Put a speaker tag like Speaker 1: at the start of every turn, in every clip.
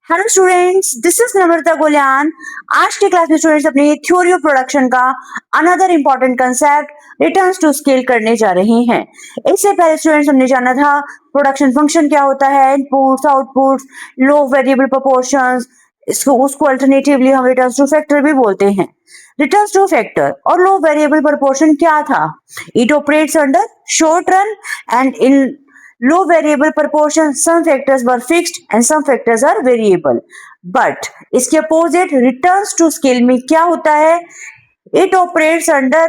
Speaker 1: Hello students, this is Namrata Goliyan. आज की class में स्टूडेंट्स अपनी थ्योरी ऑफ प्रोडक्शन का another important concept returns to scale करने जा रहे हैं। इससे पहले स्टूडेंट्स हमने जाना था प्रोडक्शन फंक्शन क्या होता है, इनपुट्स, आउटपुट्स, लो वेरिएबल प्रोपोर्शंस, उसको अल्टरनेटिवली हम रिटर्न्स टू फैक्टर भी बोलते हैं। रिटर्न्स टू फैक्टर और लो वेरिएबल प्रोपोर्शन क्या था? It operates under short run and in low variable proportion some factors were fixed and some factors are variable, but इसके opposite returns to scale में क्या होता है? It operates under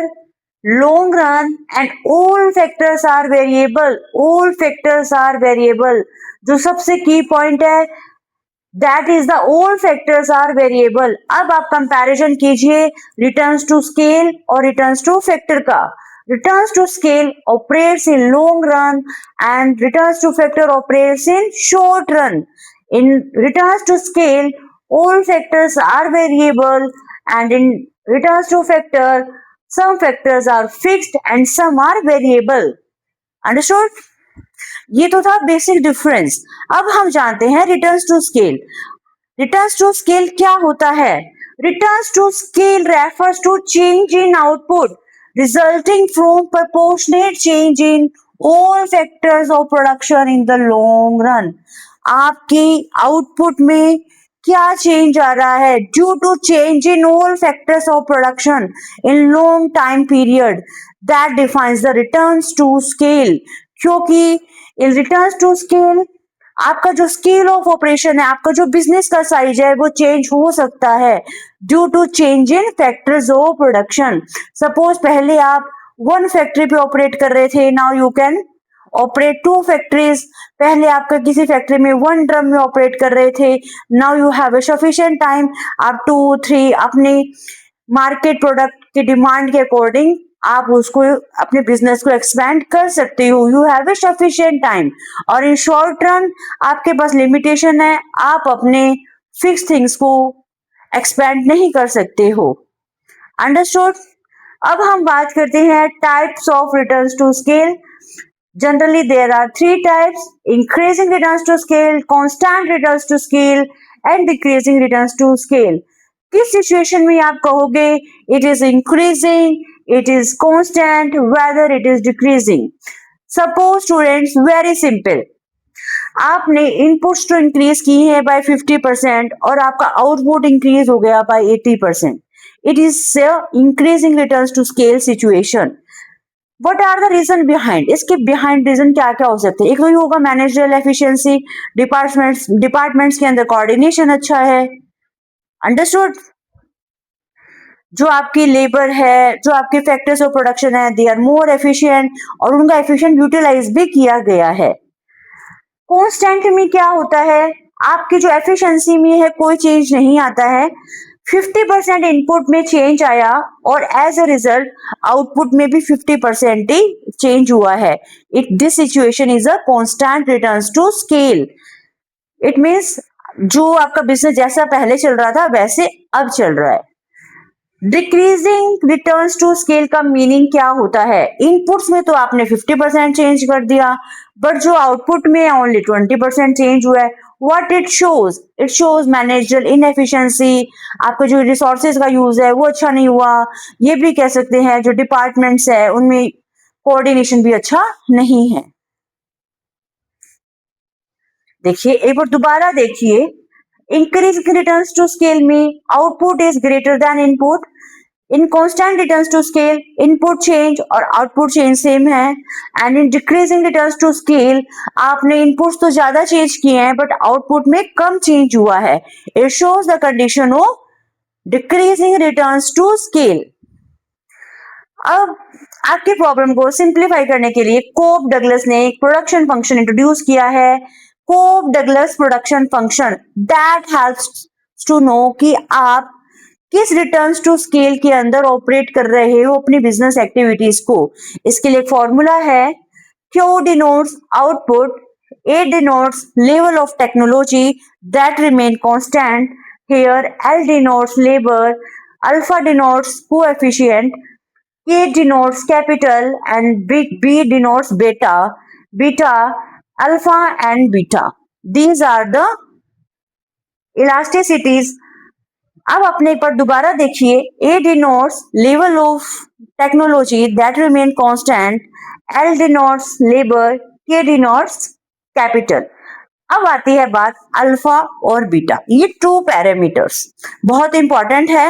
Speaker 1: long run and all factors are variable. All factors are variable. जो सबसे key point है, that is the all factors are variable. अब आप कंपैरिजन कीजिए returns to scale और returns to factor का। Returns to scale operates in long run and returns to factor operates in short run. In returns to scale, all factors are variable, and in returns to factor, some factors are fixed and some are variable. Understood? ये तो था basic difference. अब हम जानते हैं returns to scale. Returns to scale क्या होता है? Returns to scale refers to change in output resulting from proportionate change in all factors of production in the long run. आपकी आउटपुट में क्या चेंज आ रहा है? Due to change in all factors of production in long time period, that defines the returns to scale. क्योंकि इन returns to scale आपका जो स्केल ऑफ ऑपरेशन है, आपका जो बिजनेस का साइज है, वो चेंज हो सकता है due to change in factors of production. Suppose पहले आप वन फैक्ट्री पे ऑपरेट कर रहे थे, now you can operate two factories. पहले आपका किसी फैक्ट्री में वन ड्रम में ऑपरेट कर रहे थे, now you have a sufficient time, आप 2-3 अपने मार्केट प्रोडक्ट के डिमांड के अकॉर्डिंग आप उसको अपने बिजनेस को एक्सपेंड कर सकते हो। You have a sufficient time. और इन शॉर्ट रन आपके पास लिमिटेशन है, आप अपने फिक्स थिंग्स को एक्सपेंड नहीं कर सकते हो। अंडरस्टूड? अब हम बात करते हैं types of returns to scale. Generally there are 3 types: increasing returns to scale, constant returns to scale and decreasing returns to scale. किस सिचुएशन में आप कहोगे it is increasing, it is constant, whether it is decreasing? Suppose students, very simple, आपने inputs तो increase की है bye 50% और आपका आउटपुट इंक्रीज हो गया bye 80%. It is increasing returns to scale situation. What are the reason behind? इसके behind reason क्या क्या हो सकते हैं? एक तो ये होगा मैनेजरियल एफिशिएंसी, डिपार्टमेंट्स के अंदर कोऑर्डिनेशन अच्छा है। अंडरस्टूड? जो आपकी लेबर है, जो आपके फैक्टर्स ऑफ प्रोडक्शन है, दे आर मोर एफिशिएंट और उनका एफिशिएंट यूटिलाइज भी किया गया है। कांस्टेंट में क्या होता है? आपकी जो एफिशिएंसी में है कोई चेंज नहीं आता है, 50% इनपुट में चेंज आया और एज अ रिजल्ट आउटपुट में भी 50% ही चेंज हुआ है। This situation is a constant returns to scale. It means जो आपका बिजनेस जैसा पहले चल रहा था वैसे अब चल रहा है। डिक्रीजिंग रिटर्न्स टू स्केल का मीनिंग क्या होता है? इनपुट्स में तो आपने 50% चेंज कर दिया, बट जो आउटपुट में ओनली 20% चेंज हुआ है। What it shows? It shows managerial inefficiency, आपका जो रिसोर्सेज का यूज है वो अच्छा नहीं हुआ। ये भी कह सकते हैं जो डिपार्टमेंट्स है उनमें कोऑर्डिनेशन भी अच्छा नहीं है। देखिए एक बार दोबारा देखिए, इंक्रीजिंग रिटर्न्स टू स्केल में output is greater than input. In constant returns to scale input change और आउटपुट चेंज सेम है। And in decreasing returns to scale आपने इनपुट्स तो ज्यादा चेंज किए हैं बट आउटपुट में कम चेंज हुआ है। It shows the condition of decreasing returns to scale. अब आपके प्रॉब्लम को सिंप्लीफाई करने के लिए कोप डगलस ने एक प्रोडक्शन फंक्शन इंट्रोड्यूस किया है, Cobb Douglas production function, that helps to know कि आप किस रिटर्न्स टू स्केल के अंदर ऑपरेट कर रहे हो अपनी बिजनेस एक्टिविटीज को। इसके लिए फॉर्मूला है Q denotes output, A denotes level of technology that remain constant. Here L denotes labor, alpha denotes coefficient, K denotes capital and B denotes beta, alpha and beta. These are the इलास्टिसिटीज। अब अपने एक बार दोबारा देखिए, A denotes level of technology that remain constant, L denotes labour, K denotes capital. अब आती है बात अल्फा और बीटा, ये टू पैरामीटर्स बहुत इंपॉर्टेंट है।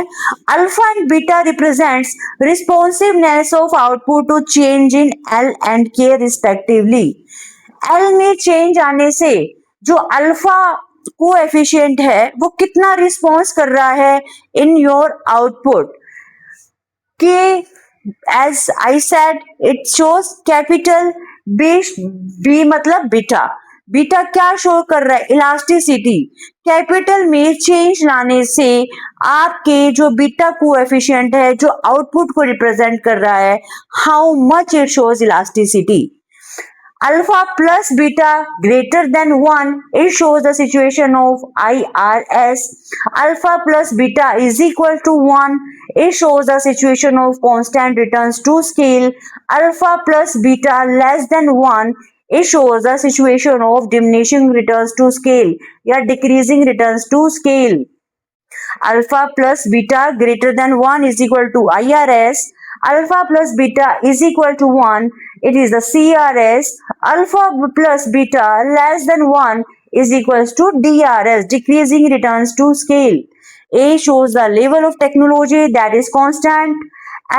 Speaker 1: Alpha and beta represents responsiveness of output to change in L and K respectively. L में change आने से जो अल्फा कोएफिशिएंट है वो कितना रिस्पॉन्स कर रहा है इन योर आउटपुट। के as I said it shows capital, B मतलब बीटा। बीटा क्या शो कर रहा है, इलास्टिसिटी। कैपिटल में चेंज लाने से आपके जो बीटा कोएफिशिएंट है जो आउटपुट को रिप्रेजेंट कर रहा है, how much it shows elasticity. Alpha plus beta greater than 1, it shows the situation of IRS. Alpha plus beta is equal to 1, it shows the situation of constant returns to scale. Alpha plus beta less than 1, it shows the situation of diminishing returns to scale या decreasing returns to scale. Alpha plus beta greater than 1 is equal to IRS. Alpha plus beta is equal to 1, it is the CRS. Alpha plus beta less than 1 is equals to DRS, decreasing returns to scale. A shows the level of technology that is constant,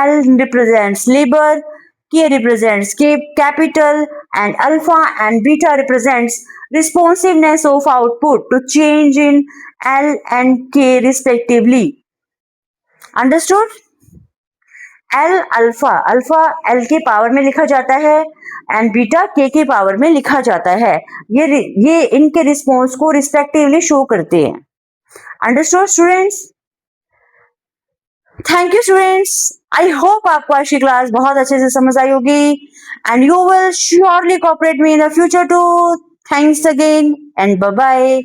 Speaker 1: L represents labor, K represents capital, and alpha and beta represents responsiveness of output to change in L and K respectively. Understood? L alpha, alpha L के power में लिखा जाता है and beta के power में लिखा जाता है। ये इनके रिस्पॉन्स को रिस्पेक्टिवली शो करते हैं। Understood students? Thank you students. I hope आपको आज की क्लास बहुत अच्छे से समझ आई होगी and you will surely cooperate me in the future too. Thanks again and bye bye.